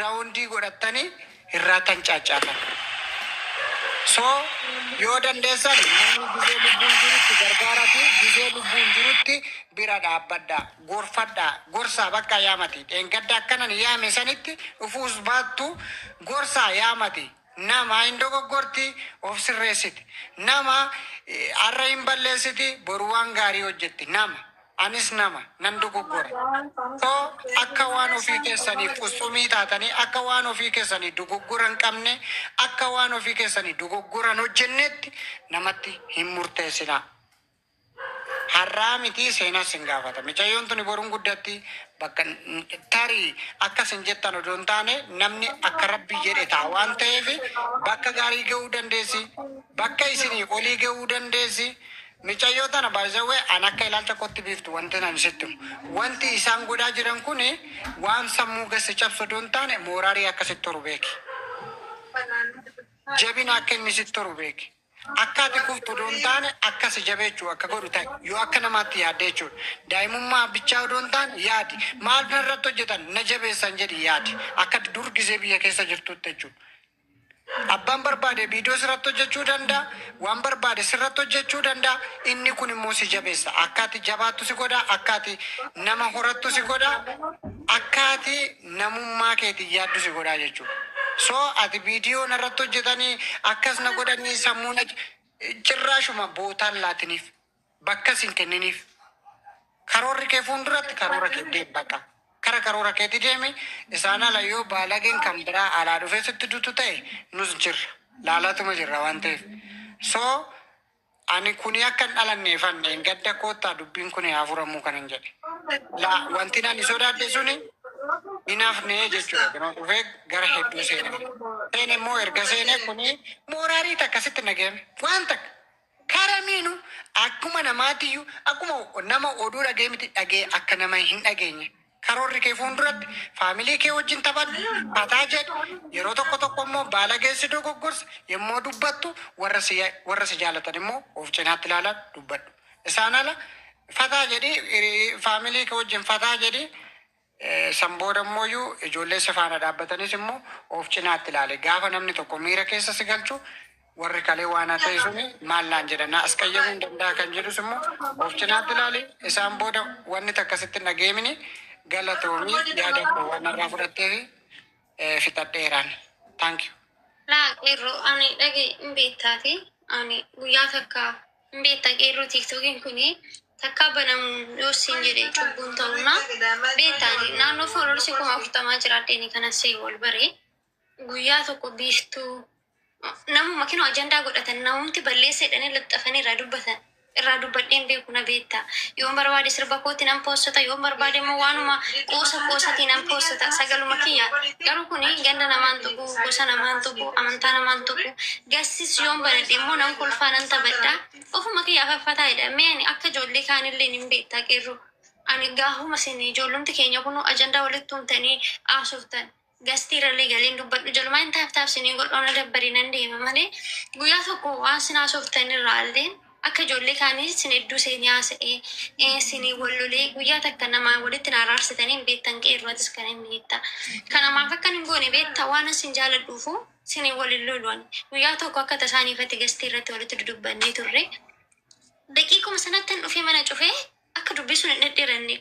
giraawundii godhatanii irraa tancaaccaatan. So yoo dandeessan namni gizee lubbuun jirutti gargaarati, gizee lubbuun jirutti bira dhaabbadhaa, gorfadhaa, gorsaa bakka yaamati. Dheengadda akkanan yaame sanitti dhufuus baattu gorsaa yaamati. Nama hin dogoggorti of sirreessiti. Nama har'a hin balleessiti boru waan gaarii hojjetti. Nama anis nama nan dogoggora. So akka waan ofii keessanii qusxumii taatanii, akka waan ofii keessanii dogoggora hin qabne, akka waan ofii keessanii dogoggora hin hojjennetti namatti hin murteessinaa. Har'aa miti seenaa sin gaafata. Mucayyoon tuni boruun guddatti bakka tarii akkas hin jettan odoo hin taane namni akka rabbii jedhe ta'a waan ta'eef bakka gaarii ga'uu dandeessi. Bakka isinii olii ga'uu dandeessi. Mucayyoo tana baay'ee an akka ilaalcha kootti biiftu wanti nan sitti wanti isaan godhaa jiran kun waan sammuu gassa cabsu odoo hin taane mooraarii akkasitti toru beeki. Jabina akka inni sitti toru beeki. Akkati kuftu odoo hin taane akkas jabeechuu akka godhu ta'e yoo akka namaatti yaadde jechuudha. Daa'imummaa bichaa odoo hin taane yaadi. Maal irratti hojjetan na jabeessan jedhi yaadi. Akka dur gizee biyya keessa jirtutti jechuudha. Abbaan barbaade viidiyoo sirratti hojjechuu danda'a. Waan barbaade sirratti hojjechuu danda'a. Inni kun immoo si jabeessa. Akkaati jabaattu si godha. Akkaati nama horattu si godha. Akkaati namummaa keetii yaaddu si godha jechuudha. So ati viidiyoo narratti hojjetanii akkas na godhanii sammuu na cirraashuma bootaan laatiniif bakka sin kenniniif karoorri kee fuulduratti karoora kee deebbaqa. Kara karoora keetti deemi isaan ala yoo baalageen kan biraa alaa dhufee sitti dutu ta'e nus jirra. Laalatuma jirra waan ta'eef. So ani kuni akka hin dhalanneeffanne gadda koottaa dubbiin kun hafuramuu kanan jedhe. Wanti nani sodaadde suni inaafne jechuudha. Yeroo dhufee gara hedduu seene. Seene immoo erga seene kuni mooraarii takkasitti nageeme. Waan takka karamiinu akkuma namaatiyyuu akkuma nama oduu dhagee miti dhagee akka nama hin dhageenye. Karoorri kee fuulduratti faamilii kee wajjin taphadhu fataa jedhu yeroo tokko immoo baala geessi dogoggorsa yommuu dubbattu warra si jaalatan immoo of cinaatti ilaalan dubbadhu. Isaan ala fataa jedhi faamilii kee wajjin fataa jedhi sanbooda immoo ijoollee si faana dhaabbatanis immoo of cinaatti ilaale. Gaafa namni tokko miira keessa si galchu warri kalee waan haa ta'e suni maal naan jedhan as qayyamuu hin danda'a kan jedhus immoo of cinaatti ilaale. Isaan booda wanni takkasitti nageemini galatoomii yaada koo waan irraa fudhattee fi fixadheeraan. Thank you. Laa qeerroo ani dhage hin beektaati. Ani guyyaa takka hin beekta qeerroo tiktookiin kuni takka banamu yoo siin jedhe cubbuun ta'uuna beektaani. Naannoo foolorsi 40 jiraadheeni kanas wal baree guyyaa tokko biiftuu namuma kinoo ajandaa godhatan namumti balleessa jedhanii laxxafanii irraa dubbatan. Irraa dubbadheen beeku na beekta. Yoo barbaade sirba kootti nan poostata, yoo barbaade immoo waanuma qoosaatiin nan poostata. Sagaluma kiyya garuu kuni ganda namaan tuqu, gosa namaan tuqu, amantaa namaan tuqu. Gassis yoon banadhe immoo nan kolfaa nan taphadha. Ofuma kiyya afaffataa jedhamee ani akka ijoollee kaanillee hin beektaa qeerroo. Ani gaafuma isin ijoollumti keenya kun ajandaa walitti humtanii haasoftan. Gastiirallee galeen dubbadhu jalmaa hin taaftaaf sinii godhoona dabbarii nan deema malee guyyaa tokko waan sin haasoftan irraa illeen akka ijoollee kaanii sin hedduu seenii haasa'ee sinii wallolee guyyaa takka namaa walitti na araarsitanii hin beektan qeerrootis kan hin beekta. Kanamaaf akka hin goone beekta waan isin jaaladhuufu sinii walin loluwan guyyaa tokko akka tasaaniifatti gastii irratti walitti dudubbannee turre. Daqiiquma sanatti hin dhufee mana cufee akka dubbisuun hin dhedheeranne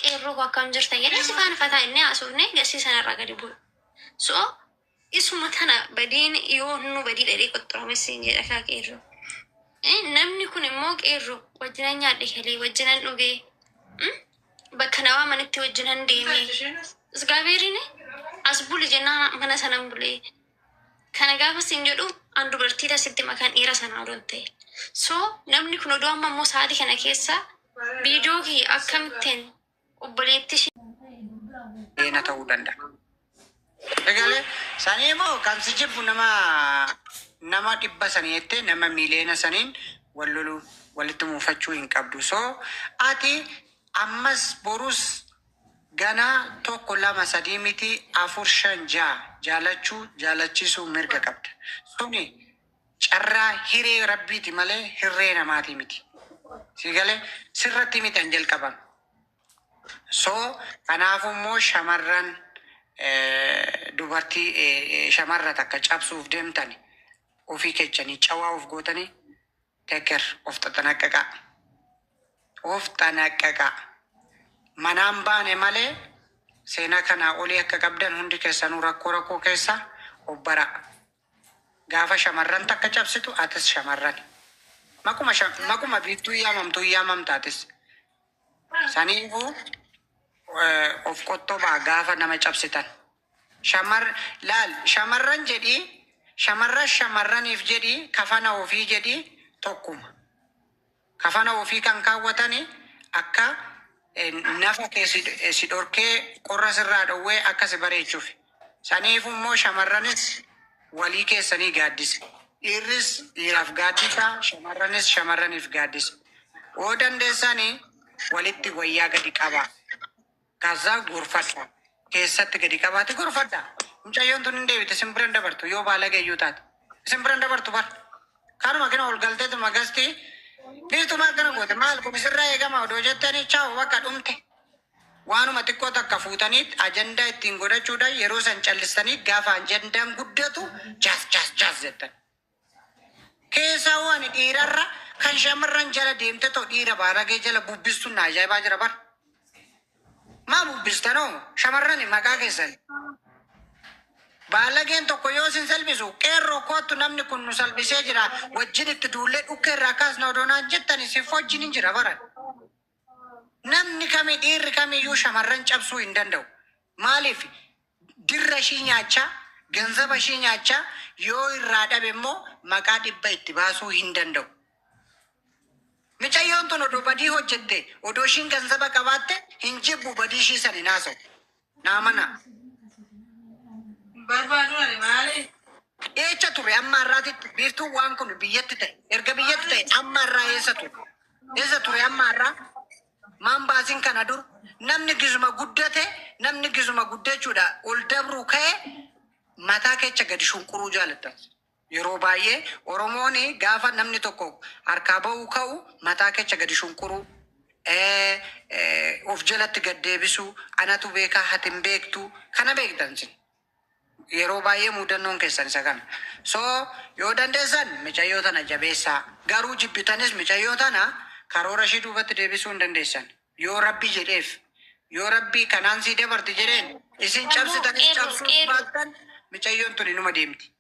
qeerroo akkam jirtan jedhee si faana fataa inni haasofne gastii sanarraa gadi bu'u. So isuma tana badiin yoo nu badii dhadhee qoxxorame siin jedha kaa qeerroo. Namni kun immoo qeerroo wajjinan nyaadhe kalee wajjinan dhugee bakka nawaa manitti wajjinan deemee isgaabeeriin as buli jennaan mana sanan bulee kana gaafa siin jedhu an dubartii tasitti makaan dhiira sanaa odoon ta'e. So namni kun oduu amma immoo sa'aatii kana keessa viidiyoo kiyya akkamittiin obboleetti Eena ta'uu danda'a. Egalee sanii immoo kan si jibbu nama dhibba sanii jettee nama miiliyoona saniin wal loluu walitti muufachuu hin qabdu. So ati ammas borus ganaa tokko lama sadii miti 4 5 6 jaalachiisuu mirga qabda. Suni carraa hiree rabbiiti malee hirree namaati miti. Sigalee sirratti miti an jalqaban. So kanaafummoo shamarran dubartii shamarra takka cabsuuf deemtani ofii kechanii cawaa of gootanii teker of xaxanaqqaqaa. Of xanaqqaqaa. Manaan baane malee seenaa kanaa olii akka qabdan hundi keessanuu rakkoo keessa obbara. Gaafa shamarran takka cabsitu atis shamarran. Makuma biiftuu yaamamtaatis. Saniifuu of qottobaa gaafa nama cabsitan. Shamarran jedhii shamarraniif jedhii kafana ofii jedhii tokkuma. Kafana ofii kan kaawwatanii akka nafa kee si dhorkee qorra sirraa dhowwee akka si bareechuuf. Saniif immoo shamarranis walii keessanii gaaddisa. Dhiirris dhiiraaf gaaddisa, shamarranis shamarraniif gaaddisa. Oo dandeessanii walitti wayyaa gadi qabaa. Kaasaa gorfadha. Keessatti gadi qabaate gorfadha. Mucayyoon tun hin deebite isin biran dabartu yoo baala geeyyuu taate. Isin biran dabartu bar. Kanuma kina ol galteetu magastii. Biiftumaa akkana goote maal kun sirraa eegama odoo jettanii chaawu bakka dhumte. Waanuma xiqqoo takka fuutaniit ajandaa ittiin godhachuudhaan yeroo san callistanii gaafa ajandaan guddatu jaas jettan. Keessaa waan dhiirarra kan shamarran jala deemte too dhiira baaragee jala bubbistuun na ajaa'ibaa jira bar. Maa bubbistanoo shamarran maqaa keessan. Baalageen tokko yoo sin salbisu qeerroo kootu namni kun nu salbisee jira wajjin itti duullee dhukkee irraa kaasna odoonaan jettani siif wajjin hin jira baran. Namni kamii dhiirri kamiyyuu shamarran cabsuu hin danda'u. Maaliif dirra ishii nyaachaa ganzaba ishii nyaachaa yoo irraa dhabe immoo maqaa dhibba itti baasuu hin danda'u. Mucayyoon tun odoo badii hojjette odoo ishiin ganzaba qabaatte hin jibbu badii ishii sani naasa'u. Naamana. Eecha ture amma irraatitti biiftuun waan kun biyyatti ta'e erga biyyatti ta'e amma irraa eessa ture amma irraa maan baasiin kana dur namni gizuma guddachuudha ol dabruu ka'e mataa keessa gadi shunquruu jaalattan. Yeroo baay'ee Oromoon gaafa namni tokko harkaa ba'uu ka'u mataa keessa gadi shunquruu of jalatti gad deebisuu anatu beekaa hatin beektu kana beektan sin. Yeroo baay'ee muudannoon keessan isa kana. So yoo dandeessan mucayyoo tana jabeessaa. Garuu jibbitanis mucayyoo tana karoora ishii duubatti deebisuu hin dandeessan. Yoo rabbi jedheef yoo rabbi kanaan sii dabarti jedheen isin cabsitanis cabsuu baattan mucayyoon tun inuma deemti.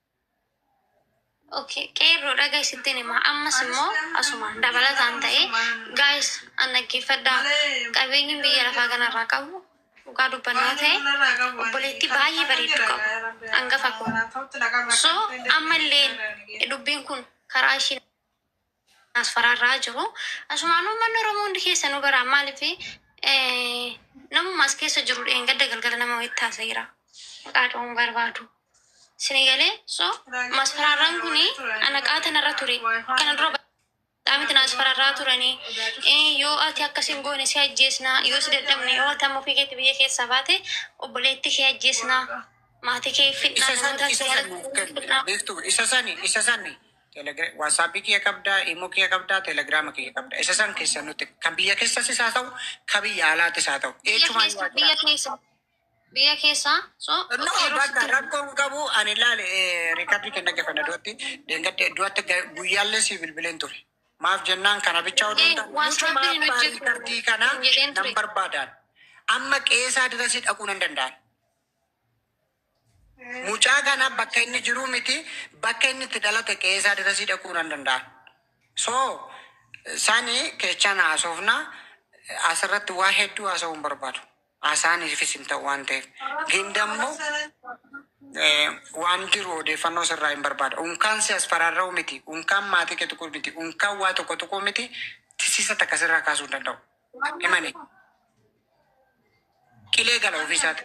Okay, qeerroo dhagaa isittiin himaa ammas immoo asuma dabalataan ta'e gaayis annaggeeffadhaa qabeenyi biyya lafaa kanarraa qabu. Dhugaa dubbannoo ta'e obboleettii baay'ee bareeddu qabu. Hangafa kun. So ammallee dubbiin kun karaa isheen as faraarraa jiru. Asumaan uummanni Oromoo hundi keessa nu bara maaliif namuma as keessa jiru gadda galgala nama wayii taasiseera. Qaada'uun barbaadu. Sinigalee so masfaraarraan kuni ana qaatan irra ture. Kana dura Dhaamiti naas fararraa turanii yoo ati akkasiin goone si ajjeesnaa yoo si dadhabne yoo ati amma ofii keetti biyya keessaa baate obboleetti kee ajjeesnaa maatii kee fidnaa. Isa sani waasaappii kiyya qabdaa immoo kiyya qabdaa telegiraama kiyya qabdaa isa san keessa nuti kan biyya keessas isaa ta'u kan biyya alaattis haa ta'u. Biyya keessaa so rakkoon qabu ani ilaale riikardii kenna gafana duratti guyyaallee si bilbileen ture. Maaf jennaan kana bichaa oduu riikardii kana nan barbaadan amma qeesaa dirasii dhaquu nan danda'an. Mucaa kana bakka inni jiru miti bakka inni itti dhalate qeesaa dirasii dhaquu nan danda'an. So sani keechaan haasofna asirratti waa hedduu haasa'uun barbaadu. Asaaniifis hin ta'u waan ta'eef gindammoo waan jiru odeeffannoo sirraa hin barbaada. Unkaan si as faraarra'u miti, unkaan maatii kee tuquu miti, unkaan waa tokko tuquu miti tisiisa takka sirraa kaasuu hin danda'u. Himani qilee gala ofiisaati.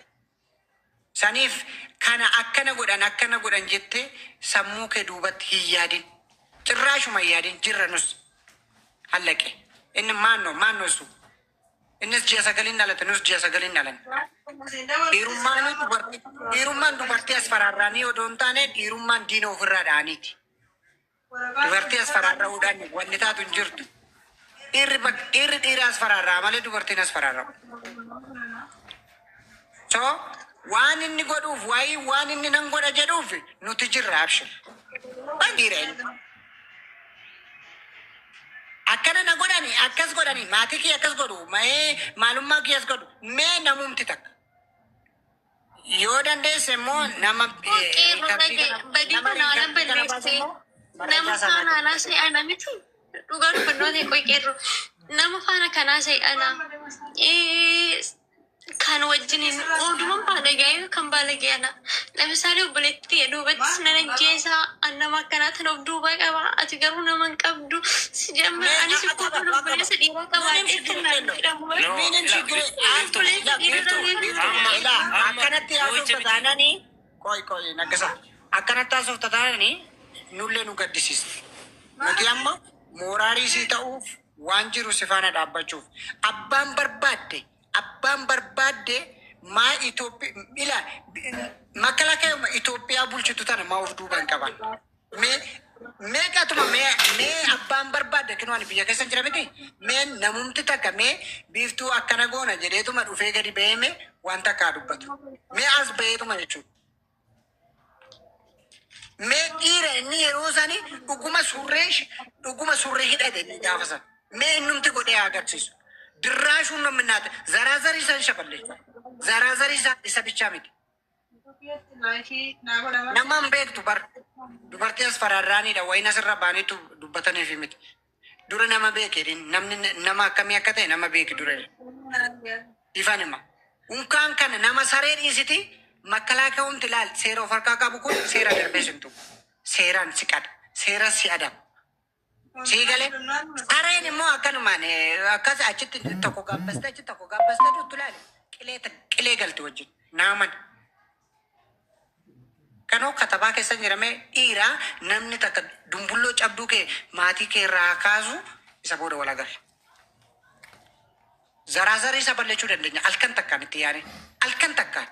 Saniif kana akkana godhan jettee sammuu kee duubatti hin yaadin. Cirraashuma hin yaadin jirra nus hallaqe. Inni maannoo su. Innis ji'a sagalin dhalate nus ji'a sagalin dhalan. Dhiirummaan dubartii as faraarraanii odoo hin taane dhiirummaan diina ofirraa dha'aniiti. Dubartii as faraarra'uudhaan wanni taatu hin jirtu. Dhiirri dhiira as faraarraa malee dubartiin as faraarra'u. So waan inni godhuuf waa'ee waan inni nan godha jedhuuf nuti jirra abshir. Bandiireen. Akkana na godhani akkas godhani maatii kee akkas godhu maalummaa kee as godhu mee namumti takka. Yoo dandeesse immoo nama badii kana ala balleessee nama faana alaa se'ana miti dhugaa dubbannoota qoyqeerru nama faana kanaa se'ana kan wajjiniin oduman baadagaayu kan baalageana lamisaanii obboleetti duubattis nan ajjeesaa annama akkanaatan of duubaa qaba ati garuu naman qabdu si jamma anis ikkootu obboleessa dhiiraa qabaadhee kannaan jedhamu akkanatti haasoftatananii qoy naggasa akkanatti haasoftatananii nullee nu gaddisiisti. Nuti amma mooraarii sii ta'uuf waan jiru si faana dhaabbachuuf abbaan barbaadde maa Itoophiyaa ila makalakayuma Itoophiyaa bulchitu tana maa of duuban qaban. Meeqatuma mee abbaan barbaadde kinwaan biyya keessa jira miti mee namumti takka mee biiftuu akkana goona jedheetuma dhufee gadi beeme waan takkaa dubbatu mee as baheetuma jechuudha. Mee dhiira inni yeroo sani dhuguma surree hidhate ni gaafa san mee innumti godhee agarsiisu dirraashuun namnaate zaraazari san shaballe zaraazari isa bichaa miti namaan beektu bar dubartii as fararraanidha wayina asirra baanitu dubbataniif miti dura nama beekedin namni nama akkamii akka ta'e nama beeki dura ifan hima unkaan kana nama saree dhiisiti makalaakaa humti laal seera of harkaa qabu kun seera darbee sintu seeraan si qada seera si adam si galee sareen immoo akkanumaan akkas achitti tokko gabbasta duttu laale qilee galti wajjin naaman kanoo katabaa keessa jirame dhiiraa namni takka dumbulloo cabduu kee maatii kee irraa kaasu isa booda wal agarra. Zaraazari isa balleechuu dandeenya halkan takkaan itti yaane halkan takkaan.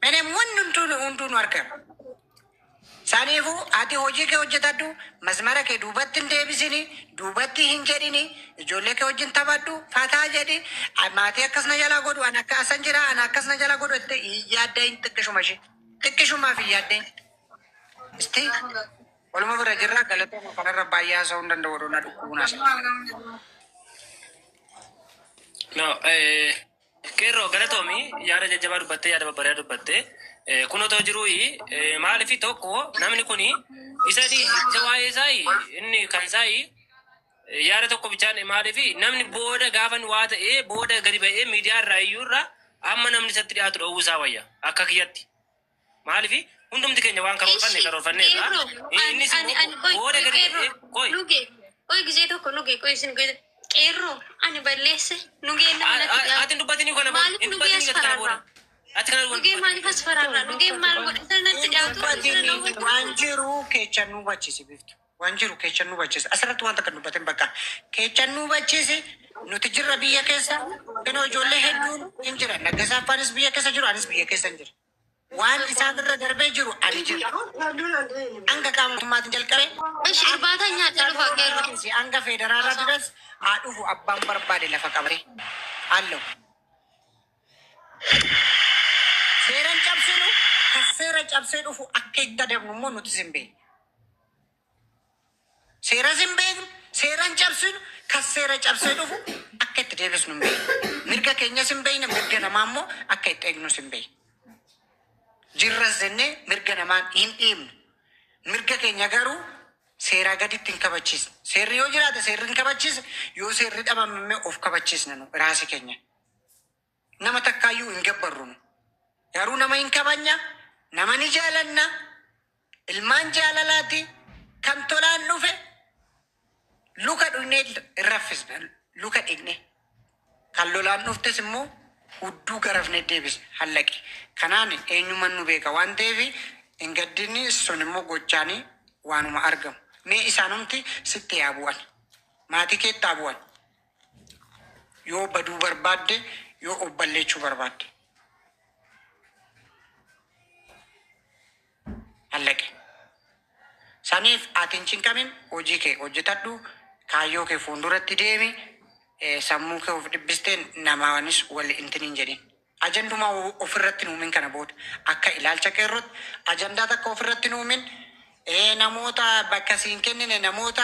Menem wanni hunduu nu argama. Saniifuu ati hojii kee hojjetadhu masmara kee duubatti hin deebisini duubatti hin jedhini ijoollee kee wajjin taphadhu fataa jedhi maatii akkas na jala godhu an akka asan jira an akkas na jala godhu itti yaadda hin xiqqishumaaf hin yaadda isti waluma bira jirraa galatooma kanarra baay'ee haasa'uu hin danda'u odoo na dhukkubuun haasa'u. No, Kerro galatomi yaada jajjabaa dubbattee yaada babbareedaa dubbattee kunoo ta'u jirui maaliif tokko namni kuni isa waa'ee isaa inni kan isaa yaada tokko bichaan maaliif namni booda gaafa waa ta'ee booda gadi ba'ee miidiyaa irraa iyyuurra amma namni isatti dhiyaatu dhowwuu isaa wayya akka kiyyatti maaliif hundumti keenya waan karoorfanne innis booda gadi ba'ee koy gisee tokko nuge koy isin Kerro, ani balleesse nugee nama natti ati dubbatini kana maaliif nugee as fararra ati kana nugee maaliif as fararra nugee maal godhatan natti dhiyaatu waan jiru keechan nu bachisi biftu waan jiru keechan nu bachisi asirratti waan takka dubbatin bakka keechan nu bachisi nuti jirra biyya keessa kanoo ijoollee hedduun hin jira naggasaa abbaanis biyya keessa jiru anis biyya keessa hin jira waan isaan irra darbee jiru ani jira hanga qaamatummaatiin jalqabe irbaata nyaata dhufa Kerro hanga federaalaa duras haa dhufu abbaan barbaade lafa qabare allo seeran cabsinu kan seera cabsee dhufu akka itti adabnu immoo nuti sin beeknu seera sin beeknu seeran cabsinu kan seera cabsee dhufu akka itti deebisnu hin beeknu mirga keenya sin beekne mirga namaa immoo akka itti eegnu sin beeknu jirras jennee mirga namaan hin dhiibnu mirga keenya garuu seeraa gaditti hin kabachiisne seerri yoo jiraate seerri hin kabachiisne yoo seerri dhabamame of kabachiisne nu raasi keenya nama takkaayyuu hin gabbarru nu garuu nama hin kabanya nama ni jaalanna ilmaan jaalalaati kan tolaan dhufe luka dhugnee irraffisna luka dhigne kan lolaan dhuftes immoo hudduu garafne deebisne hallaqe kanaan eenyuman nu beeka waan ta'eef hin gaddini sun immoo gochaanii waanuma argamu. Mee isaanumti sitti yaa bu'an maatii keetti haa bu'an yoo baduu barbaadde yoo of balleechuu barbaadde hallaqe saniif ati hin cinqamin hojii kee hojjetadhu kaayyoo kee fuulduratti deemi sammuu kee of dhibbisteen namaanis wal intinin jedhin Ajanduma ofirratti nuumin kana booda akka ilaalcha qeerrootti ajandaa takka ofirratti nuumin namoota bakka siin kennine namoota